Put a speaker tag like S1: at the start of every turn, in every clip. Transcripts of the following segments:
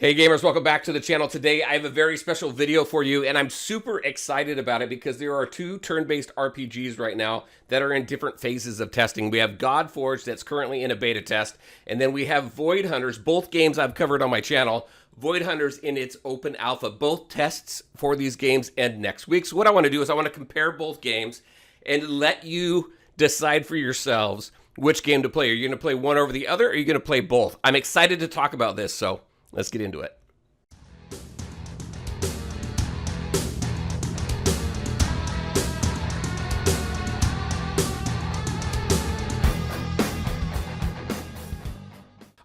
S1: Hey gamers, welcome back to the channel. Today I have a very special video for you and I'm super excited about it because there are two turn-based RPGs right now that are in different phases of testing. We have Godforge that's currently in a beta test, and then we have Void Hunters, both games I've covered on my channel. Void Hunters in its open alpha. Both tests for these games end next week. So what I want to do is I want to compare both games and let you decide for yourselves which game to play. Are you going to play one over the other, or are you going to play both? I'm excited to talk about this, so let's get into it.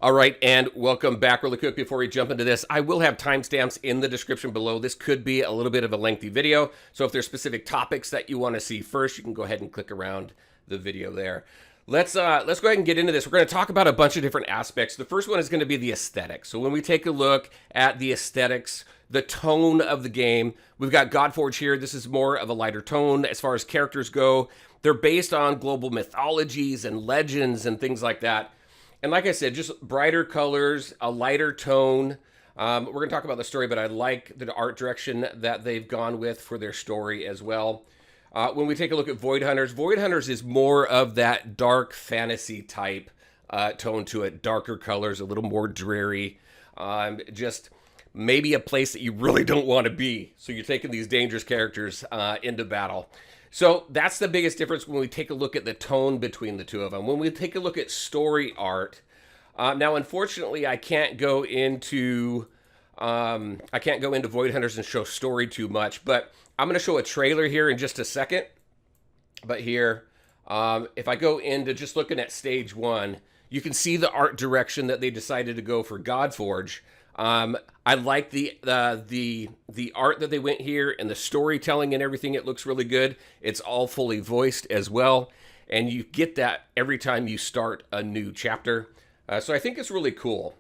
S1: All right, and welcome back. Really quick before we jump into this, I will have timestamps in the description below. This could be a little bit of a lengthy video, so if there's specific topics that you want to see first, you can go ahead and click around the video there. Let's go ahead and get into this. We're going to talk about a bunch of different aspects. The first one is going to be the aesthetics. So when we take a look at the aesthetics, the tone of the game, we've got Godforge here. This is more of a lighter tone as far as characters go. They're based on global mythologies and legends and things like that. And like I said, just brighter colors, a lighter tone. We're going to talk about the story, but I like the art direction that they've gone with for their story as well. When we take a look at Void Hunters is more of that dark fantasy type tone to it. Darker colors, a little more dreary. Just maybe a place that you really don't want to be. So you're taking these dangerous characters into battle. So that's the biggest difference when we take a look at the tone between the two of them. When we take a look at story art, now unfortunately I can't go into Void Hunters and show story too much, but I'm going to show a trailer here in just a second. But here, if I go into just looking at stage one, you can see the art direction that they decided to go for Godforge. I like the art that they went here and the storytelling and everything. It looks really good. It's all fully voiced as well, and you get that every time you start a new chapter. So I think it's really cool.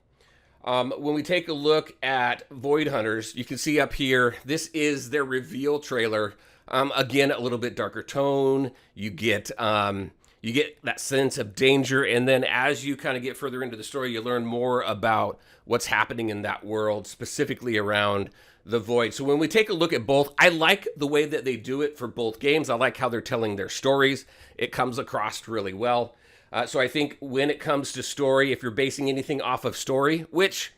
S1: When we take a look at Void Hunters, you can see up here, this is their reveal trailer. Again, a little bit darker tone. You get that sense of danger, and then as you kind of get further into the story, you learn more about what's happening in that world, specifically around the Void. So when we take a look at both, I like the way that they do it for both games. I like how they're telling their stories. It comes across really well. So I think when it comes to story, if you're basing anything off of story, which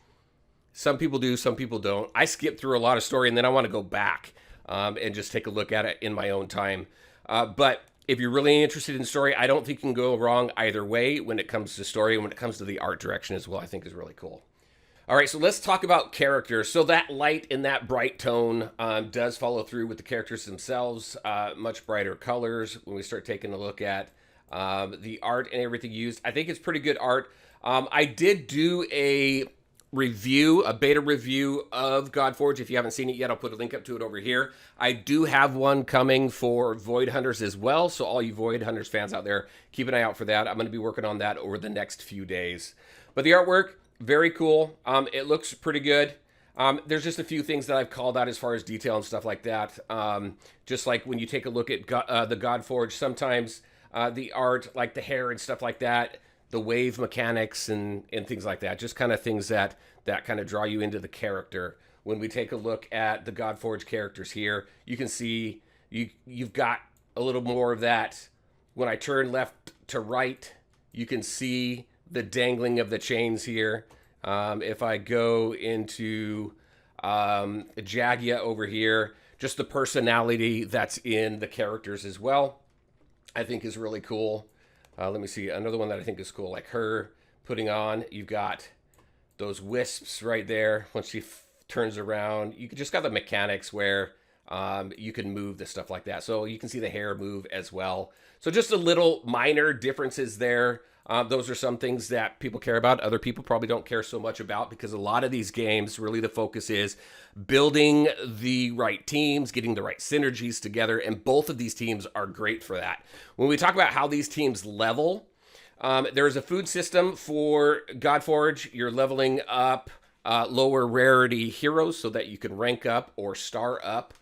S1: some people do, some people don't, I skip through a lot of story and then I want to go back and just take a look at it in my own time. But if you're really interested in story, I don't think you can go wrong either way when it comes to story, and when it comes to the art direction as well, I think is really cool. All right, so let's talk about characters. So that light and that bright tone does follow through with the characters themselves. Much brighter colors when we start taking a look at the art and everything used. I think it's pretty good art. I did do a beta review of Godforge. If you haven't seen it yet, I'll put a link up to it over here. I do have one coming for Void Hunters as well, so all you Void Hunters fans out there, keep an eye out for that. I'm going to be working on that over the next few days. But the artwork, very cool. It looks pretty good. There's just a few things that I've called out as far as detail and stuff like that. Just like when you take a look at the Godforge, sometimes the art, like the hair and stuff like that, the wave mechanics and things like that, just kind of things that kind of draw you into the character. When we take a look at the Godforge characters here, you can see you've got a little more of that. When I turn left to right, you can see the dangling of the chains here. If I go into Jagia over here, just the personality that's in the characters as well, I think is really cool. Let me see, another one that I think is cool, like her putting on, you've got those wisps right there. Once she turns around, you just got the mechanics where you can move the stuff like that. So you can see the hair move as well. So just a little minor differences there. Those are some things that people care about. Other people probably don't care so much about, because a lot of these games, really the focus is building the right teams, getting the right synergies together, and both of these teams are great for that. When we talk about how these teams level, there is a food system for Godforge. You're leveling up lower rarity heroes so that you can rank up or star up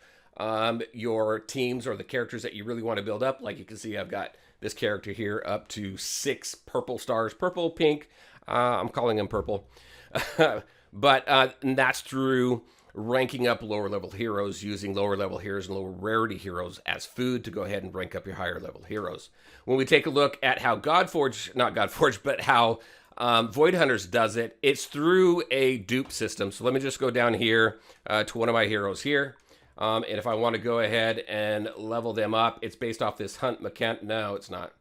S1: your teams or the characters that you really want to build up. Like you can see, I've got this character here up to 6 purple stars, purple, pink. I'm calling him purple. But and that's through ranking up lower level heroes, using lower level heroes and lower rarity heroes as food to go ahead and rank up your higher level heroes. When we take a look at how Godforge, not Godforge, but how Void Hunters does it, it's through a dupe system. So let me just go down here to one of my heroes here. And if I want to go ahead and level them up, it's based off this hunt mechanic. No, it's not.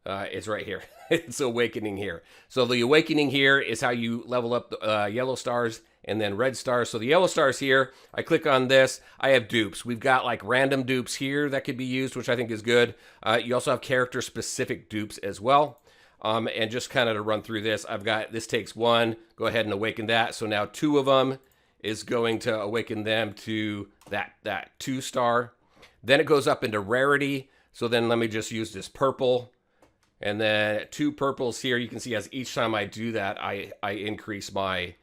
S1: It's right here. It's Awakening here. So the Awakening here is how you level up the yellow stars and then red stars. So the yellow stars here, I click on this, I have dupes. We've got like random dupes here that could be used, which I think is good. You also have character specific dupes as well. And just kind of to run through this, I've got, this takes one, go ahead and awaken that. So now two of them is going to awaken them to that 2-star. Then it goes up into rarity. So then let me just use this purple. And then 2 purples here. You can see as each time I do that, I increase my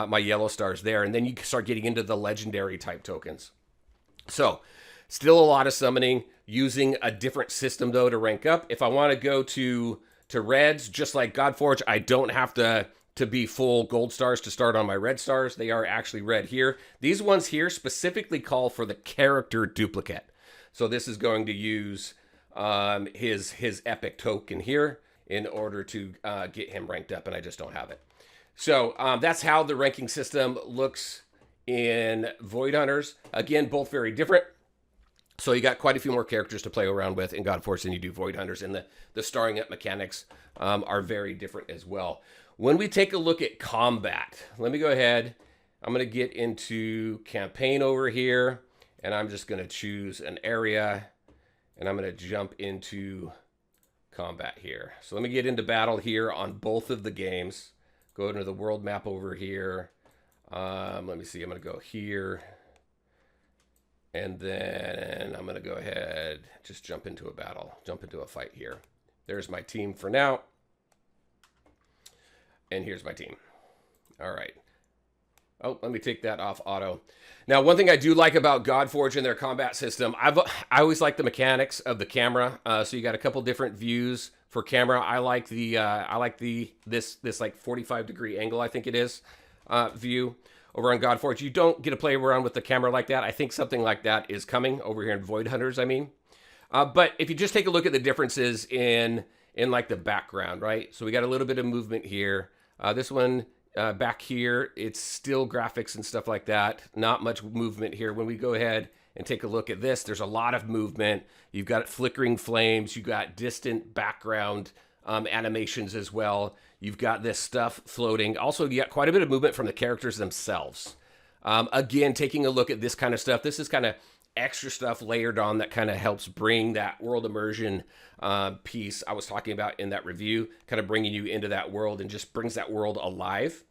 S1: my yellow stars there. And then you start getting into the legendary type tokens. So still a lot of summoning, using a different system though to rank up. If I want to go to reds, just like Godforge, I don't have to be full gold stars to start on my red stars. They are actually red here. These ones here specifically call for the character duplicate. So this is going to use his epic token here in order to get him ranked up, and I just don't have it. So that's how the ranking system looks in Void Hunters. Again, both very different. So you got quite a few more characters to play around with in Godforge than you do Void Hunters, and the starring up mechanics are very different as well. When we take a look at combat, let me go ahead. I'm going to get into campaign over here, and I'm just going to choose an area, and I'm going to jump into combat here. So let me get into battle here on both of the games. Go into the world map over here. Let me see. I'm going to go here. And then I'm going to go ahead, just jump into a battle, jump into a fight here. There's my team for now. And here's my team. All right. Oh, let me take that off auto. Now, one thing I do like about Godforge and their combat system, I always like the mechanics of the camera. So you got a couple different views for camera. I like this like 45-degree angle, I think it is, view over on Godforge. You don't get to play around with the camera like that. I think something like that is coming over here in Void Hunters, I mean. But if you just take a look at the differences in like the background, right? So we got a little bit of movement here. This one back here, it's still graphics and stuff like that. Not much movement here. When we go ahead and take a look at this, there's a lot of movement. You've got flickering flames. You've got distant background animations as well. You've got this stuff floating. Also, you got quite a bit of movement from the characters themselves. Again, taking a look at this kind of stuff, this is kind of extra stuff layered on that kind of helps bring that world immersion piece I was talking about in that review, kind of bringing you into that world and just brings that world alive.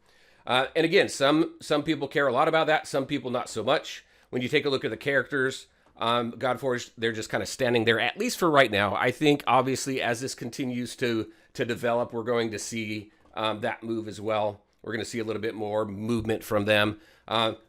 S1: And again, some people care a lot about that, some people not so much. When you take a look at the characters, Godforge, they're just kind of standing there, at least for right now. I think, obviously, as this continues to develop, we're going to see that move as well. We're going to see a little bit more movement from them.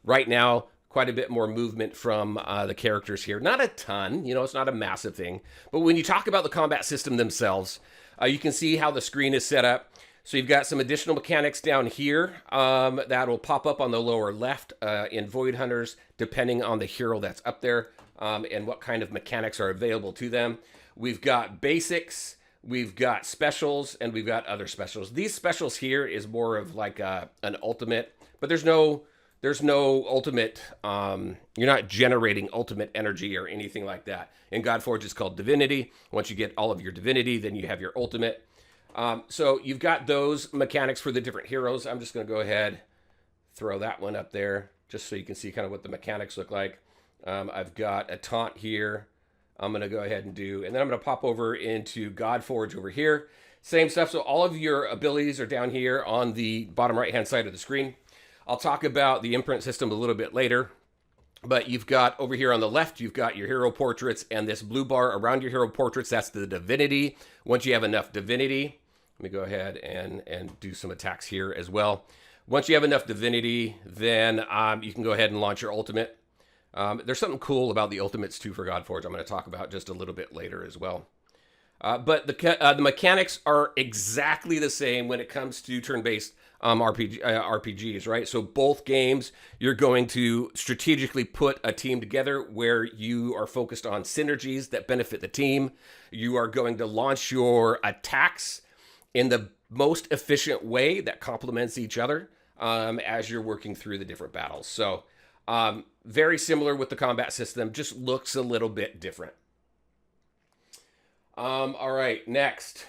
S1: Right now, quite a bit more movement from the characters here. Not a ton, you know, it's not a massive thing. But when you talk about the combat system themselves, you can see how the screen is set up. So you've got some additional mechanics down here that will pop up on the lower left in Void Hunters, depending on the hero that's up there and what kind of mechanics are available to them. We've got basics, we've got specials, and we've got other specials. These specials here is more of like an ultimate, but there's no ultimate, you're not generating ultimate energy or anything like that. In Godforge, it's called Divinity. Once you get all of your Divinity, then you have your ultimate. So you've got those mechanics for the different heroes. I'm just going to go ahead, throw that one up there, just so you can see kind of what the mechanics look like. I've got a taunt here. I'm going to go ahead and do, and then I'm going to pop over into Godforge over here. Same stuff. So all of your abilities are down here on the bottom right-hand side of the screen. I'll talk about the imprint system a little bit later, but you've got over here on the left, you've got your hero portraits, and this blue bar around your hero portraits, that's the divinity. Once you have enough divinity, let me go ahead and do some attacks here as well. Once you have enough divinity, then you can go ahead and launch your ultimate. There's something cool about the ultimates too for Godforge I'm going to talk about just a little bit later as well. But the mechanics are exactly the same when it comes to turn-based RPGs, right? So both games, you're going to strategically put a team together where you are focused on synergies that benefit the team. You are going to launch your attacks in the most efficient way that complements each other as you're working through the different battles. So very similar with the combat system, just looks a little bit different. All right, next,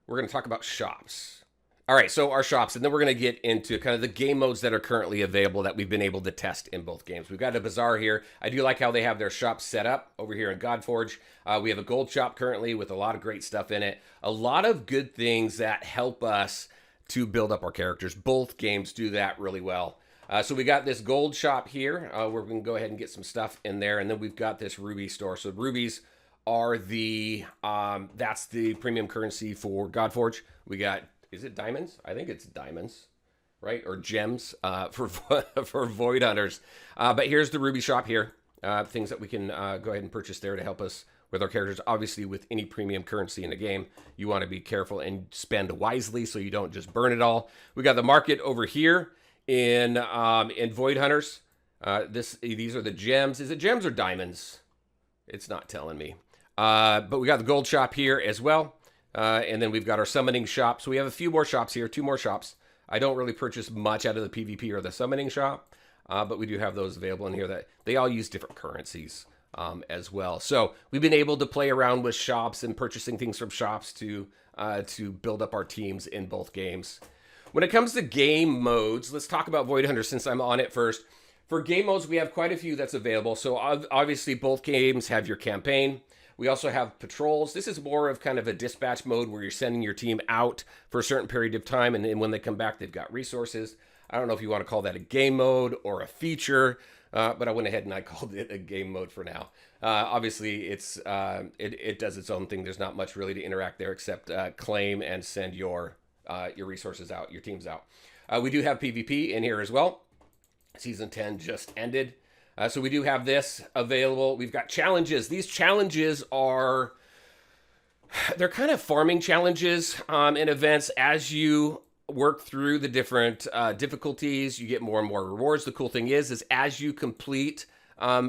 S1: we're going to talk about shops. All right, so our shops, and then we're going to get into kind of the game modes that are currently available that we've been able to test in both games. We've got a bazaar here. I do like how they have their shops set up over here in Godforge. We have a gold shop currently with a lot of great stuff in it. A lot of good things that help us to build up our characters. Both games do that really well. So we got this gold shop here where we can go ahead and get some stuff in there. And then we've got this ruby store. So rubies are the, that's the premium currency for Godforge. We got, is it diamonds? I think it's diamonds, right? Or gems for Void Hunters. But here's the ruby shop here. Things that we can go ahead and purchase there to help us with our characters. Obviously, with any premium currency in the game, you want to be careful and spend wisely so you don't just burn it all. We got the market over here in Void Hunters. These are the gems. Is it gems or diamonds? It's not telling me. But we got the gold shop here as well. And then we've got our summoning shop. So we have a few more shops here, 2 more shops. I don't really purchase much out of the PvP or the summoning shop, but we do have those available in here that they all use different currencies as well. So we've been able to play around with shops and purchasing things from shops to build up our teams in both games. When it comes to game modes, let's talk about Void Hunter since I'm on it first. For game modes, we have quite a few that's available. So obviously both games have your campaign. We also have patrols. This is more of kind of a dispatch mode where you're sending your team out for a certain period of time, and then when they come back, they've got resources. I don't know if you want to call that a game mode or a feature, but I went ahead and I called it a game mode for now. Obviously, it does its own thing. There's not much really to interact there except claim and send your resources out, your teams out. We do have PvP in here as well. Season 10 just ended. So we do have this available. We've got challenges. These challenges are, they're kind of farming challenges and events. As you work through the different difficulties, you get more and more rewards. The cool thing is as you complete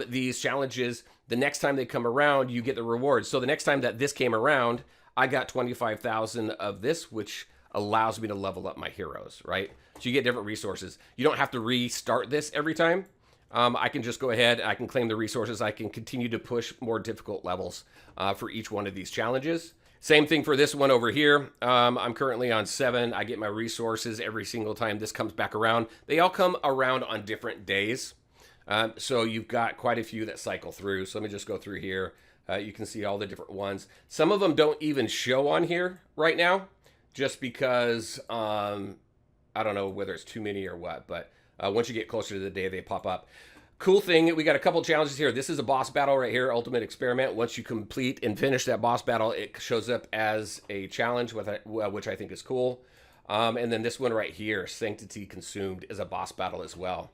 S1: these challenges, the next time they come around, you get the rewards. So the next time that this came around, I got 25,000 of this, which allows me to level up my heroes, right? So you get different resources. You don't have to restart this every time. I can just go ahead, I can claim the resources, I can continue to push more difficult levels for each one of these challenges. Same thing for this one over here. I'm currently on 7. I get my resources every single time this comes back around. They all come around on different days. So you've got quite a few that cycle through. So let me just go through here. You can see all the different ones. Some of them don't even show on here right now, just because I don't know whether it's too many or what, but once you get closer to the day, they pop up. Cool thing, we got a couple challenges here. This is a boss battle right here, Ultimate Experiment. Once you complete and finish that boss battle, it shows up as a challenge, which I think is cool. And then this one right here, Sanctity Consumed, is a boss battle as well.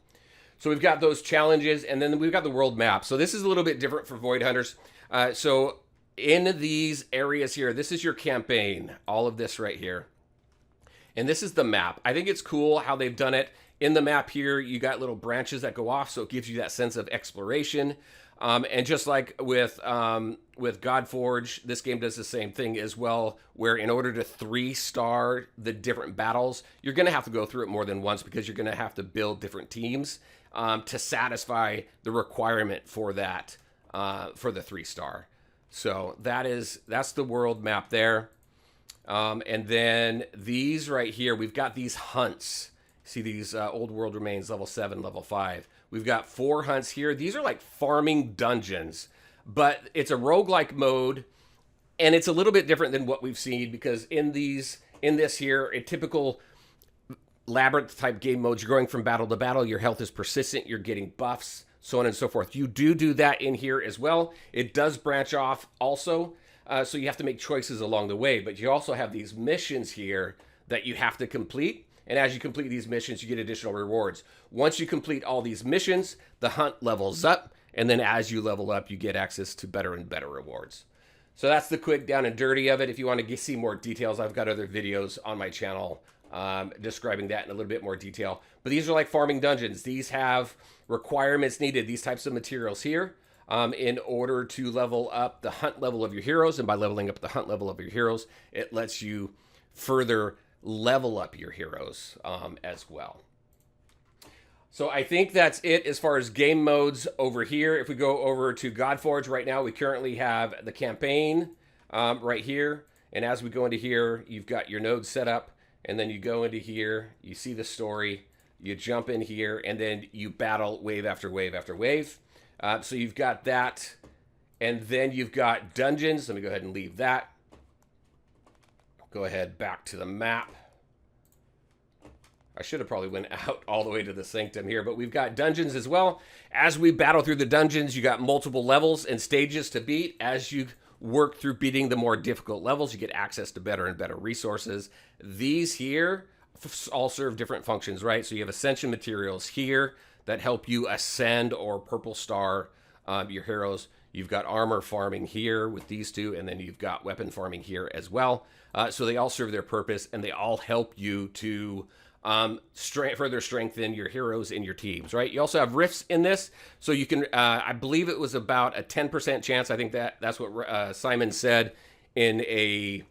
S1: So we've got those challenges, and then we've got the world map. So this is a little bit different for Void Hunters. So in these areas here, this is your campaign, all of this right here. And this is the map. I think it's cool how they've done it. In the map here, you got little branches that go off, so it gives you that sense of exploration. And just like with Godforge, this game does the same thing as well, where in order to 3-star the different battles, you're going to have to go through it more than once because you're going to have to build different teams to satisfy the requirement for that, for the 3-star. So that's the world map there. And then these right here, we've got these hunts. See these old world remains, level 7, level 5. We've got 4 hunts here. These are like farming dungeons, but it's a roguelike mode, and it's a little bit different than what we've seen because in this here, a typical labyrinth type game mode, you're going from battle to battle. Your health is persistent. You're getting buffs, so on and so forth. You do that in here as well. It does branch off also, so you have to make choices along the way, but you also have these missions here that you have to complete. And as you complete these missions, you get additional rewards. Once you complete all these missions, the hunt levels up. And then as you level up, you get access to better and better rewards. So that's the quick down and dirty of it. If you want to see more details, I've got other videos on my channel describing that in a little bit more detail. But these are like farming dungeons. These have requirements needed, these types of materials here, in order to level up the hunt level of your heroes. And by leveling up the hunt level of your heroes, it lets you further level up your heroes as well. So I think that's it as far as game modes over here. If we go over to Godforge right now, we currently have the campaign right here. And as we go into here, you've got your nodes set up. And then you go into here, you see the story, you jump in here, and then you battle wave after wave after wave. So you've got that. And then you've got dungeons. Let me go ahead and leave that. Go ahead back to the map. I should have probably went out all the way to the sanctum here, but we've got dungeons as well. As we battle through the dungeons, you got multiple levels and stages to beat. As you work through beating the more difficult levels, you get access to better and better resources. These here all serve different functions, right? So you have ascension materials here that help you ascend or purple star your heroes. You've got armor farming here with these two, and then you've got weapon farming here as well. So they all serve their purpose, and they all help you to further strengthen your heroes in your teams, right? You also have rifts in this, so you can, I believe it was about a 10% chance. I think that's what Simon said in a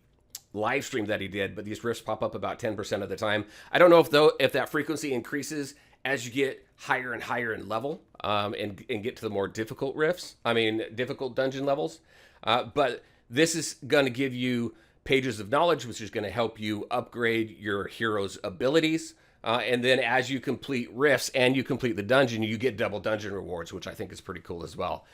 S1: live stream that he did, but these rifts pop up about 10% of the time. I don't know if that frequency increases as you get higher and higher in level and get to the more difficult difficult dungeon levels. But this is going to give you pages of knowledge, which is going to help you upgrade your hero's abilities. And then as you complete rifts and you complete the dungeon, you get double dungeon rewards, which I think is pretty cool as well.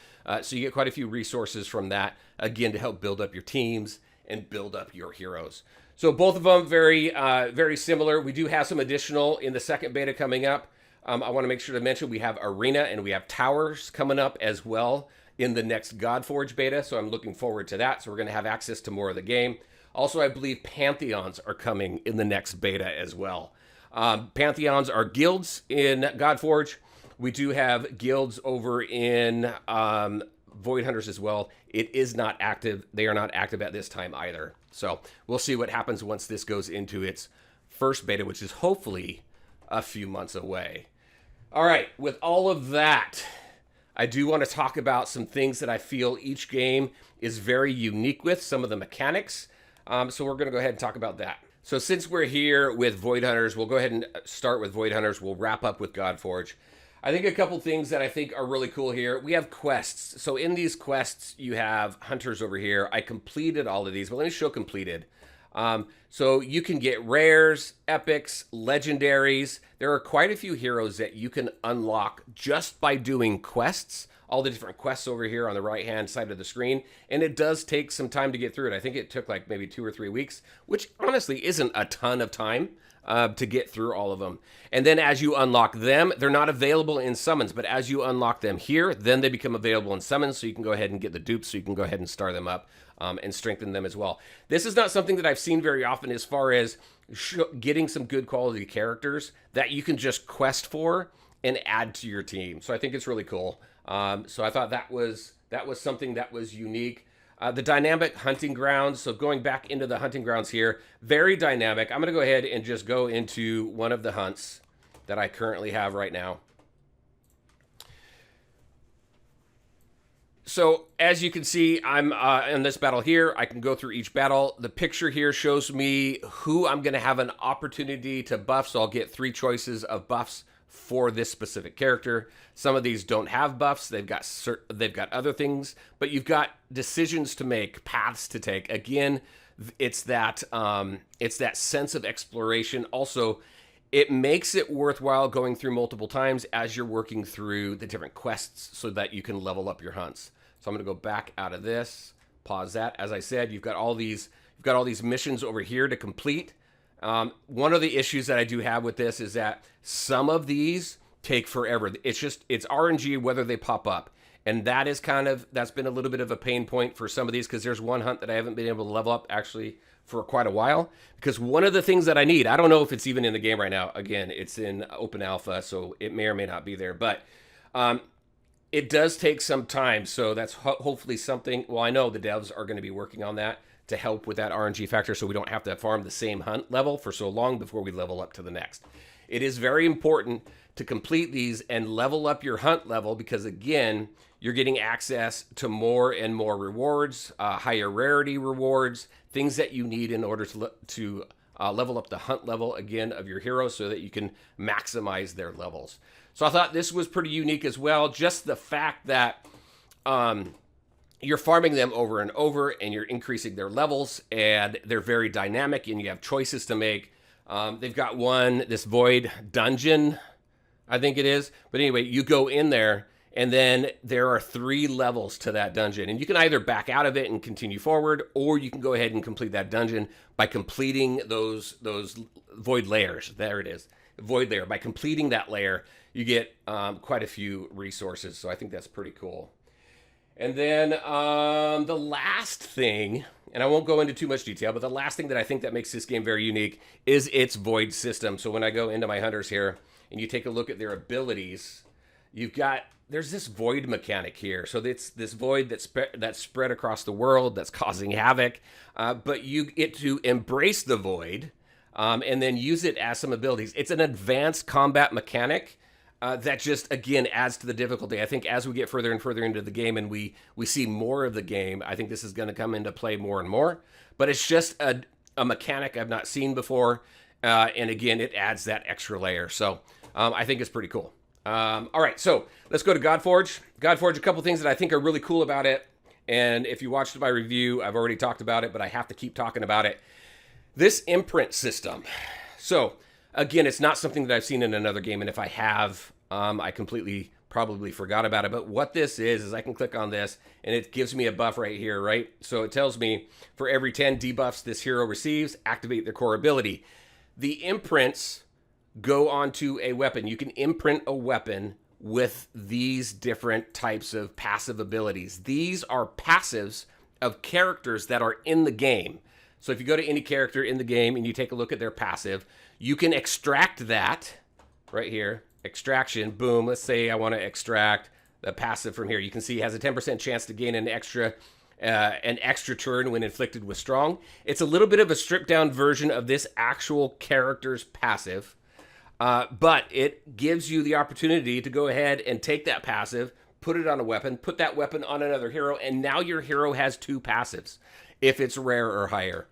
S1: So you get quite a few resources from that, again, to help build up your teams and build up your heroes. So both of them very similar. We do have some additional in the second beta coming up. I want to make sure to mention we have Arena and we have Towers coming up as well in the next Godforge beta. So I'm looking forward to that. So we're going to have access to more of the game. Also, I believe Pantheons are coming in the next beta as well. Pantheons are guilds in Godforge. We do have guilds over in Void Hunters as well. It is not active. They are not active at this time either. So we'll see what happens once this goes into its first beta, which is hopefully a few months away. All right, with all of that, I do want to talk about some things that I feel each game is very unique with, some of the mechanics. So we're going to go ahead and talk about that. So since we're here with Void Hunters, we'll go ahead and start with Void Hunters. We'll wrap up with Godforge. I think a couple things that I think are really cool here. We have quests. So in these quests, you have hunters over here. I completed all of these, but let me show completed. So you can get rares, epics, legendaries. There are quite a few heroes that you can unlock just by doing quests. All the different quests over here on the right-hand side of the screen. And it does take some time to get through it. I think it took like maybe 2 or 3 weeks, which honestly isn't a ton of time to get through all of them. And then as you unlock them, they're not available in summons, but as you unlock them here, then they become available in summons, so you can go ahead and get the dupes, so you can go ahead and star them up and strengthen them as well. This is not something that I've seen very often as far as getting some good quality characters that you can just quest for and add to your team. So I think it's really cool. So I thought that was something that was unique. The dynamic hunting grounds. So going back into the hunting grounds here, very dynamic. I'm going to go ahead and just go into one of the hunts that I currently have right now. So as you can see, I'm in this battle here. I can go through each battle. The picture here shows me who I'm going to have an opportunity to buff. So I'll get 3 choices of buffs for this specific character. Some of these don't have buffs. They've got other things, but you've got decisions to make, paths to take. Again, it's that sense of exploration. Also, it makes it worthwhile going through multiple times as you're working through the different quests so that you can level up your hunts. So I'm going to go back out of this, pause that. As I said, you've got all these missions over here to complete. One of the issues that I do have with this is that some of these take forever. It's RNG whether they pop up. And that's been a little bit of a pain point for some of these, because there's one hunt that I haven't been able to level up actually for quite a while, because one of the things that I need, I don't know if it's even in the game right now. Again, it's in open alpha, so it may or may not be there, but it does take some time, so that's hopefully something. Well, I know the devs are going to be working on that to help with that RNG factor, so we don't have to farm the same hunt level for so long before we level up to the next. It is very important to complete these and level up your hunt level, because again, you're getting access to more and more rewards, higher rarity rewards, things that you need in order to level up the hunt level again of your heroes so that you can maximize their levels. So I thought this was pretty unique as well. Just the fact that you're farming them over and over and you're increasing their levels, and they're very dynamic and you have choices to make. They've got this void dungeon, I think it is. But anyway, you go in there and then there are 3 levels to that dungeon, and you can either back out of it and continue forward, or you can go ahead and complete that dungeon by completing those void layers. There it is, void layer. By completing that layer, you get quite a few resources. So I think that's pretty cool. And then the last thing, and I won't go into too much detail, but the last thing that I think that makes this game very unique is its void system. So when I go into my hunters here and you take a look at their abilities, there's this void mechanic here. So it's this void that's spread across the world, that's causing havoc, but you get to embrace the void and then use it as some abilities. It's an advanced combat mechanic that just, again, adds to the difficulty. I think as we get further and further into the game and we see more of the game, I think this is going to come into play more and more. But it's just a mechanic I've not seen before. And again, it adds that extra layer. So I think it's pretty cool. All right, so let's go to Godforge. Godforge, a couple things that I think are really cool about it. And if you watched my review, I've already talked about it, but I have to keep talking about it. This imprint system. So again, it's not something that I've seen in another game, and if I have, I completely probably forgot about it. But what this is I can click on this, and it gives me a buff right here, right? So it tells me for every 10 debuffs this hero receives, activate their core ability. The imprints go onto a weapon. You can imprint a weapon with these different types of passive abilities. These are passives of characters that are in the game. So if you go to any character in the game and you take a look at their passive, you can extract that right here. Extraction, boom. Let's say I want to extract the passive from here. You can see it has a 10% chance to gain an extra turn when inflicted with strong. It's a little bit of a stripped down version of this actual character's passive, but it gives you the opportunity to go ahead and take that passive, put it on a weapon, put that weapon on another hero, and now your hero has 2 passives if it's rare or higher.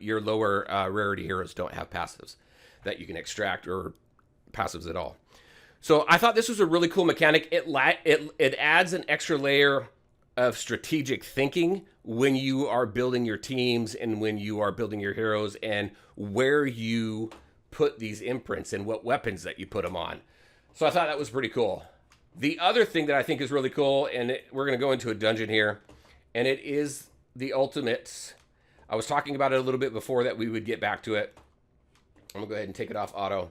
S1: Your lower rarity heroes don't have passives that you can extract, or passives at all. So I thought this was a really cool mechanic. It adds an extra layer of strategic thinking when you are building your teams and when you are building your heroes, and where you put these imprints and what weapons that you put them on. So I thought that was pretty cool. The other thing that I think is really cool, and we're going to go into a dungeon here, and it is the ultimates. I was talking about it a little bit before that we would get back to it. I'm going to go ahead and take it off auto.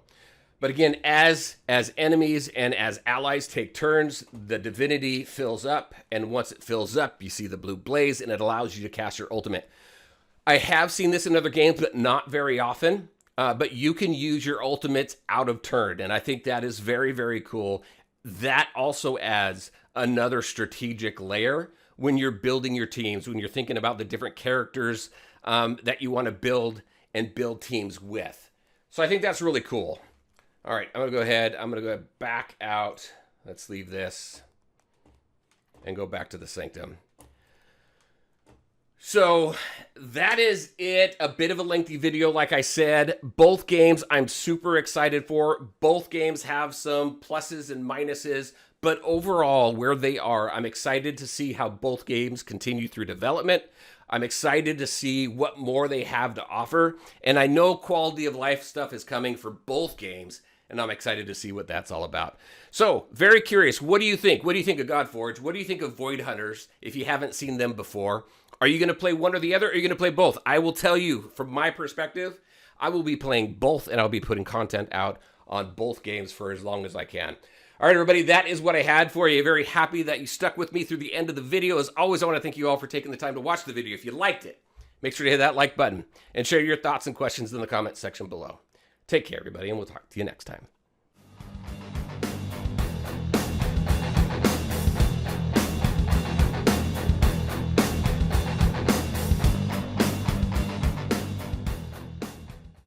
S1: But again, as enemies and as allies take turns, the divinity fills up. And once it fills up, you see the blue blaze, and it allows you to cast your ultimate. I have seen this in other games, but not very often. But you can use your ultimates out of turn. And I think that is very, very cool. That also adds another strategic layer when you're building your teams, when you're thinking about the different characters that you want to build and build teams with. So I think that's really cool. All right, I'm going to go ahead. I'm going to go back out. Let's leave this and go back to the Sanctum. So that is it. A bit of a lengthy video, like I said. Both games I'm super excited for. Both games have some pluses and minuses, but overall, where they are, I'm excited to see how both games continue through development. I'm excited to see what more they have to offer. And I know quality of life stuff is coming for both games, and I'm excited to see what that's all about. So, very curious. What do you think? What do you think of Godforge? What do you think of Void Hunters if you haven't seen them before? Are you going to play one or the other, or are you going to play both? I will tell you, from my perspective, I will be playing both, and I'll be putting content out on both games for as long as I can. All right, everybody, that is what I had for you. Very happy that you stuck with me through the end of the video. As always, I want to thank you all for taking the time to watch the video. If you liked it, make sure to hit that like button and share your thoughts and questions in the comment section below. Take care, everybody, and we'll talk to you next time.